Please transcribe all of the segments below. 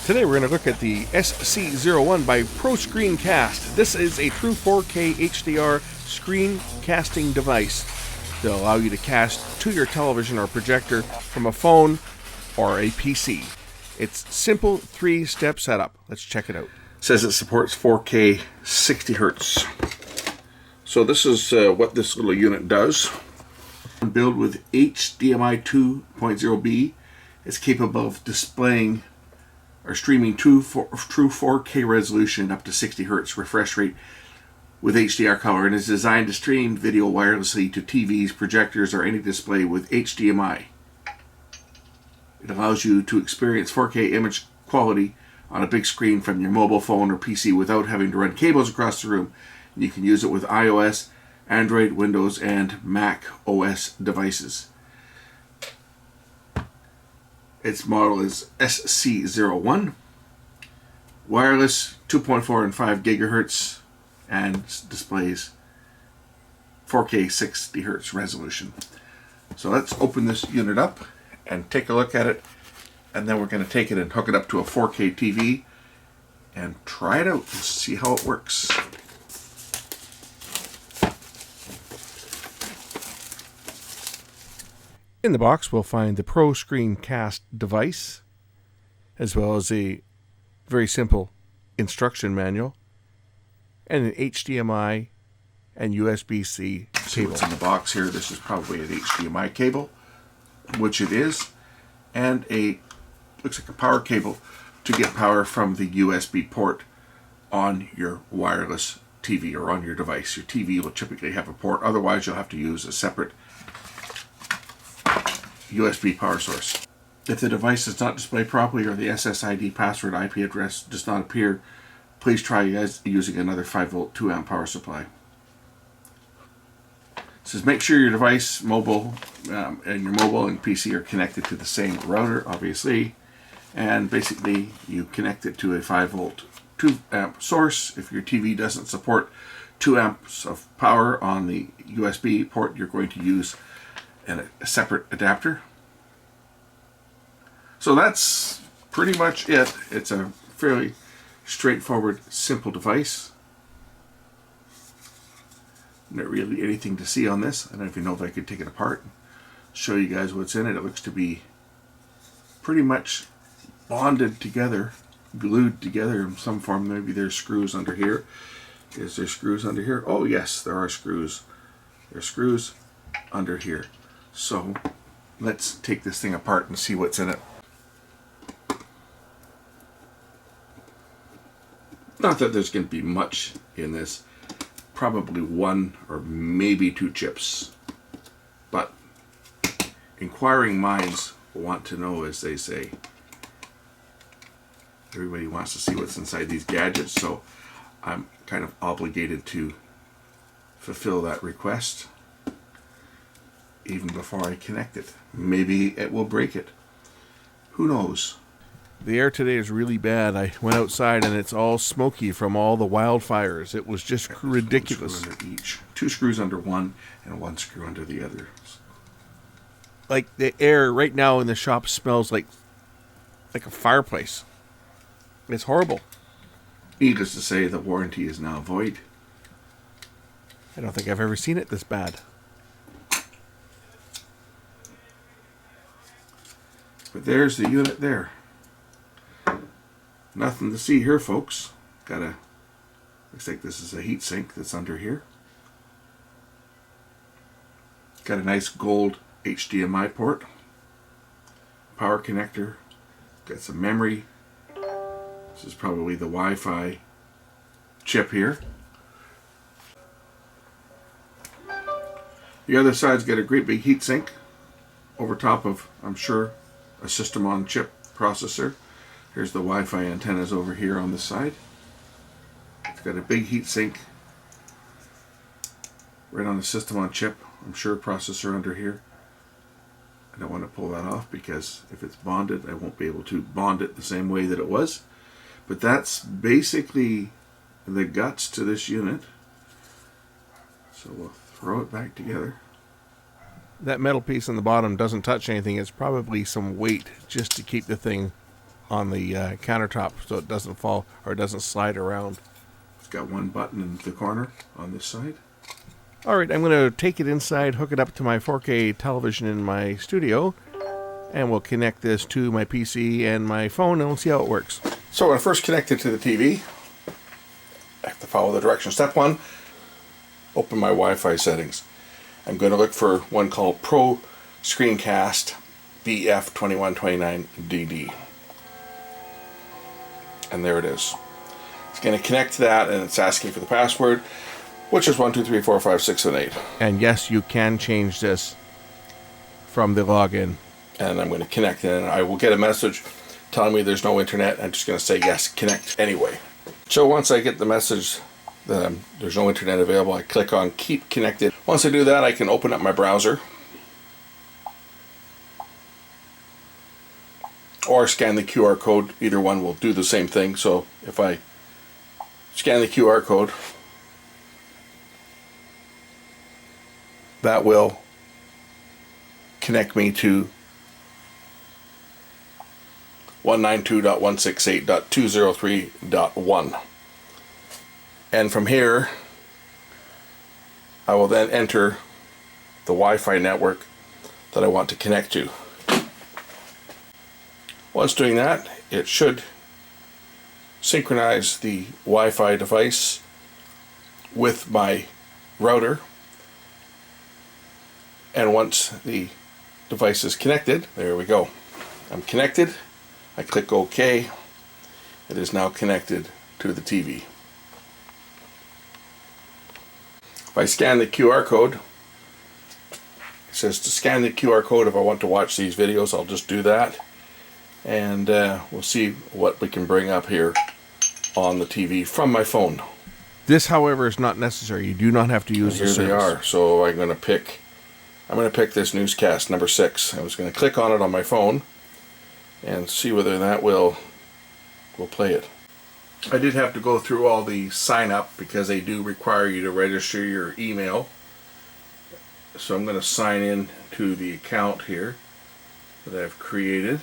Today we're going to look at the SC01 by Proscreencast. This is a true 4K HDR screencasting device that will allow you to cast to your television or projector from a phone or a PC. It's simple 3-step setup. Let's check it out. It says it supports 4K 60 Hertz. So this is what this little unit does. Built with HDMI 2.0B, it's capable of displaying or streaming true 4K resolution up to 60 Hertz refresh rate with HDR color, and is designed to stream video wirelessly to TVs, projectors, or any display with HDMI. It allows you to experience 4K image quality on a big screen from your mobile phone or PC without having to run cables across the room. And you can use it with iOS, Android, Windows, and Mac OS devices. Its model is SC01, wireless 2.4 and 5 gigahertz, and displays 4K 60 hertz resolution. So let's open this unit up and take a look at it, and then we're going to take it and hook it up to a 4K TV and try it out and see how it works. In the box, we'll find the Proscreencast device, as well as a very simple instruction manual, and an HDMI and USB-C cable. See what's in the box here. This is probably an HDMI cable, which it is, and looks like a power cable to get power from the USB port on your wireless TV or on your device. Your TV will typically have a port, otherwise you'll have to use a separate USB power source. If the device does not display properly or the SSID password IP address does not appear, please try using another 5-volt 2-amp power supply. It says make sure your device, mobile and PC are connected to the same router, obviously, and basically you connect it to a 5-volt 2-amp source. If your TV doesn't support 2 amps of power on the USB port, you're going to use a separate adapter. So that's pretty much it. It's a fairly straightforward, simple device. Not really anything to see on this. I don't even know if I could take it apart and show you guys what's in it. It looks to be pretty much bonded together, glued together in some form. Maybe there's screws under here. Is there screws under here? Oh yes, there are screws. There are screws under here. So let's take this thing apart and see what's in it. Not that there's going to be much in this. Probably 1 or maybe 2 chips. But inquiring minds want to know, as they say. Everybody wants to see what's inside these gadgets, so I'm kind of obligated to fulfill that request even before I connect it. Maybe it will break it. Who knows? The air today is really bad. I went outside and it's all smoky from all the wildfires. It was just ridiculous. 1 screw under each. 2 screws under one and 1 screw under the other. Like the air right now in the shop smells like a fireplace. It's horrible. Needless to say, the warranty is now void. I don't think I've ever seen it this bad. But there's the unit there. Nothing to see here, folks. Looks like this is a heat sink that's under here. Got a nice gold HDMI port. Power connector. Got some memory. This is probably the Wi-Fi chip here. The other side's got a great big heat sink over top of, I'm sure, a system on chip processor. Here's the Wi-Fi antennas over here on the side. It's got a big heat sink right on the system on chip, I'm sure, processor under here. I don't want to pull that off because if it's bonded, I won't be able to bond it the same way that it was. But that's basically the guts to this unit. So we'll throw it back together. That metal piece on the bottom doesn't touch anything. It's probably some weight just to keep the thing on the countertop so it doesn't fall or it doesn't slide around. It's got one button in the corner on this side. Alright, I'm going to take it inside, hook it up to my 4K television in my studio, and we'll connect this to my PC and my phone, and we'll see how it works. So when I first connect it to the TV, I have to follow the directions. Step 1, open my Wi-Fi settings. I'm going to look for one called Proscreencast BF2129DD. And there it is. It's going to connect to that, and it's asking for the password, which is 1234567 8. And yes, you can change this from the login. And I'm going to connect, and I will get a message telling me there's no internet. I'm just going to say yes, connect anyway. So once I get the message that there's no internet available, I click on keep connected. Once I do that, I can open up my browser or scan the QR code. Either one will do the same thing. So if I scan the QR code, that will connect me to 192.168.203.1. And from here, I will then enter the Wi-Fi network that I want to connect to. Once doing that, it should synchronize the Wi-Fi device with my router. And once the device is connected, there we go. I'm connected. I click OK. It is now connected to the TV. If I scan the QR code, it says to scan the QR code if I want to watch these videos. I'll just do that. And we'll see what we can bring up here on the TV from my phone. This, however, is not necessary. You do not have to use the service. Here they are. So I'm going to pick this newscast number 6. I was going to click on it on my phone and see whether that will play it. I did have to go through all the sign up because they do require you to register your email. So I'm going to sign in to the account here that I've created.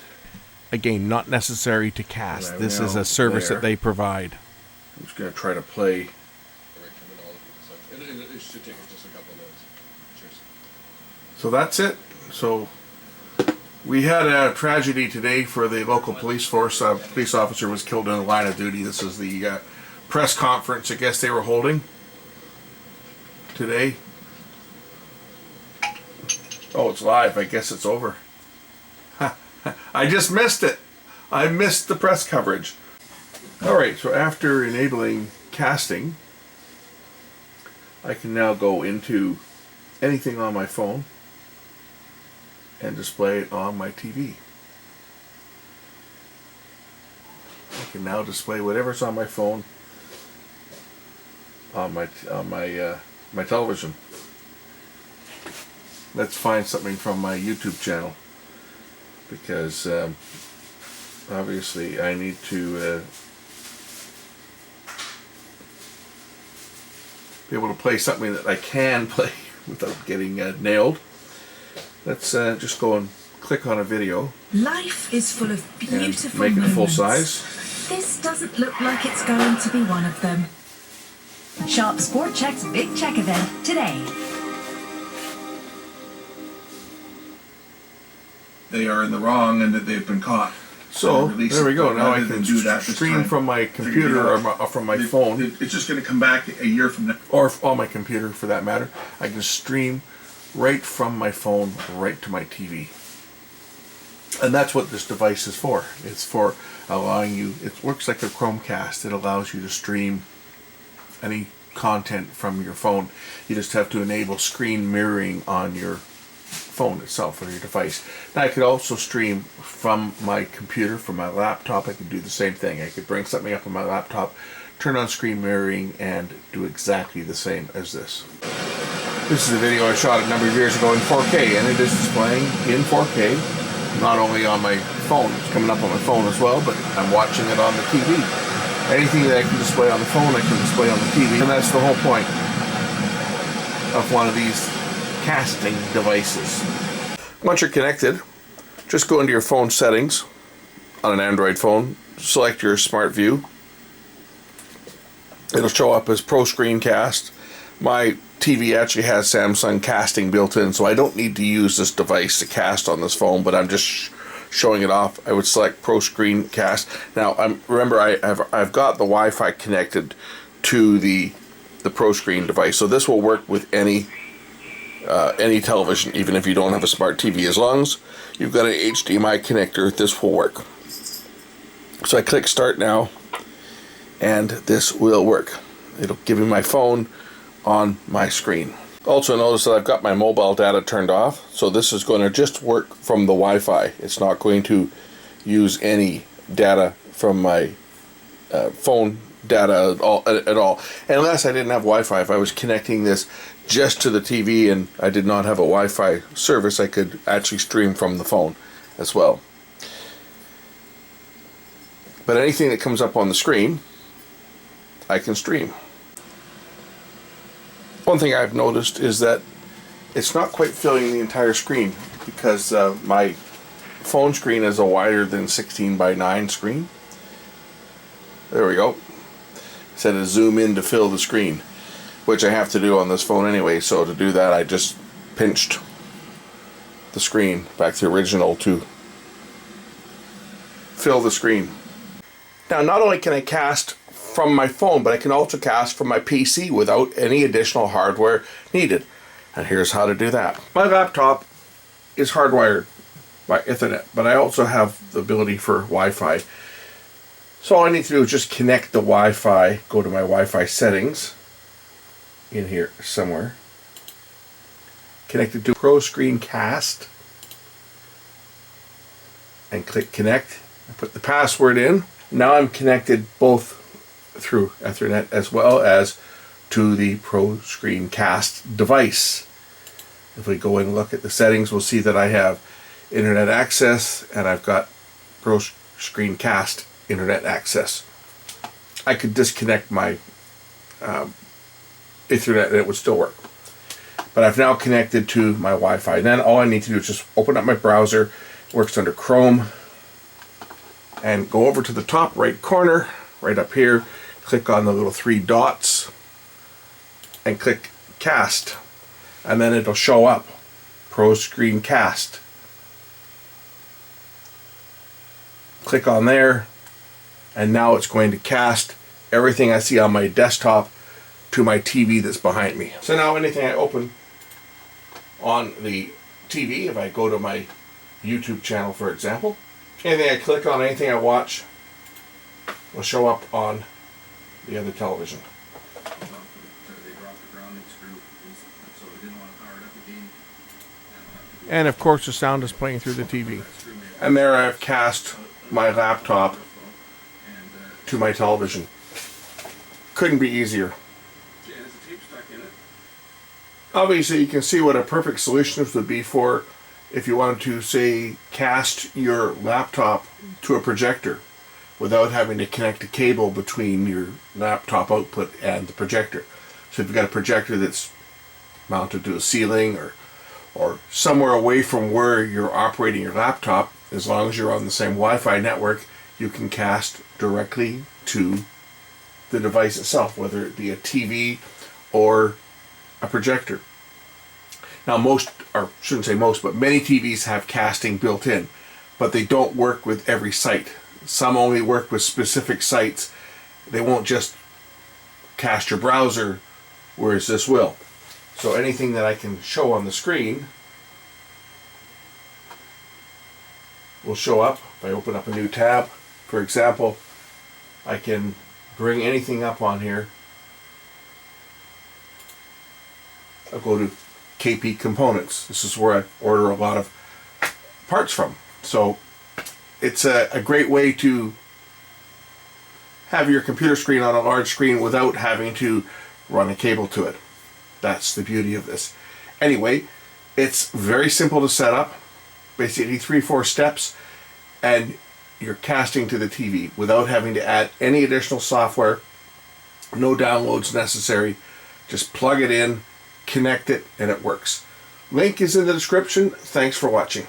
Again, not necessary to cast. This is a service that they provide. I'm just going to try to play. It should take us just a couple of minutes. Cheers. So that's it. So we had a tragedy today for the local police force. A police officer was killed in the line of duty. This is the press conference I guess they were holding today. Oh, it's live. I guess it's over. I just missed it. I missed the press coverage. Alright, so after enabling casting, I can now go into anything on my phone and display it on my TV. I can now display whatever's on my phone on my television. Let's find something from my YouTube channel, because obviously I need to be able to play something that I can play without getting nailed. Let's just go and click on a video. Life is full of beautiful moments. Make it full size. This doesn't look like it's going to be one of them. Sharp Sport Check's Big Check event today. They are in the wrong and that they've been caught. So there we go. Now I can do that stream from my computer or from my phone. It's just going to come back a year from now. Or on my computer for that matter. I can stream right from my phone right to my TV. And that's what this device is for. It's for allowing you, it works like a Chromecast. It allows you to stream any content from your phone. You just have to enable screen mirroring on your phone itself or your device. Now I could also stream from my computer, from my laptop. I could do the same thing. I could bring something up on my laptop, turn on screen mirroring, and do exactly the same as this. This is a video I shot a number of years ago in 4K, and it is displaying in 4K, not only on my phone, it's coming up on my phone as well, but I'm watching it on the TV. Anything that I can display on the phone, I can display on the TV, and that's the whole point of one of these casting devices. Once you're connected, just go into your phone settings on an Android phone, select your smart view. It'll show up as Proscreencast. My TV actually has Samsung casting built in, so I don't need to use this device to cast on this phone, but I'm just showing it off. I would select Proscreencast. Now, remember, I've got the Wi-Fi connected to the ProScreen device, so this will work with any television, even if you don't have a smart TV. As long as you've got an HDMI connector, this will work. So I click Start Now, and this will work. It'll give me my phone on my screen. Also notice that I've got my mobile data turned off, so this is going to just work from the Wi-Fi. It's not going to use any data from my phone data at all. Unless I didn't have Wi-Fi. If I was connecting this just to the TV and I did not have a Wi-Fi service, I could actually stream from the phone as well. But anything that comes up on the screen, I can stream. One thing I've noticed is that it's not quite filling the entire screen, because my phone screen is a wider than 16:9 screen. There we go. It said to zoom in to fill the screen, which I have to do on this phone anyway. So to do that, I just pinched the screen back to the original to fill the screen. Now, not only can I cast from my phone, but I can also cast from my PC without any additional hardware needed. And here's how to do that. My laptop is hardwired by Ethernet, but I also have the ability for Wi-Fi. So all I need to do is just connect the Wi-Fi, go to my Wi-Fi settings, in here somewhere, connect it to Proscreencast, and click connect. I put the password in. Now I'm connected both through Ethernet as well as to the Proscreencast device. If we go and look at the settings, we'll see that I have internet access and I've got Proscreencast internet access. I could disconnect my Ethernet and it would still work. But I've now connected to my Wi-Fi. Then all I need to do is just open up my browser. It works under Chrome. And go over to the top right corner, right up here, click on the little 3 dots and click Cast, and then it'll show up Proscreencast. Click on there, and now it's going to cast everything I see on my desktop to my TV that's behind me. So now anything I open on the TV, if I go to my YouTube channel, for example, anything I click on, anything I watch, will show up on the other television. And of course the sound is playing through the TV. And there I've cast my laptop to my television. Couldn't be easier. Obviously you can see what a perfect solution this would be for if you wanted to, say, cast your laptop to a projector without having to connect a cable between your laptop output and the projector. So if you've got a projector that's mounted to a ceiling or somewhere away from where you're operating your laptop, as long as you're on the same Wi-Fi network, you can cast directly to the device itself, whether it be a TV or a projector. Now most, or shouldn't say most, but many TVs have casting built in, but they don't work with every site. Some only work with specific sites. They won't just cast your browser, whereas this will. So anything that I can show on the screen will show up. If I open up a new tab, for example, I can bring anything up on here. I'll go to KP Components. This is where I order a lot of parts from. So it's a great way to have your computer screen on a large screen without having to run a cable to it. That's the beauty of this. Anyway, it's very simple to set up. Basically 3-4 steps and you're casting to the TV without having to add any additional software. No downloads necessary. Just plug it in, connect it, and it works. Link is in the description. Thanks for watching.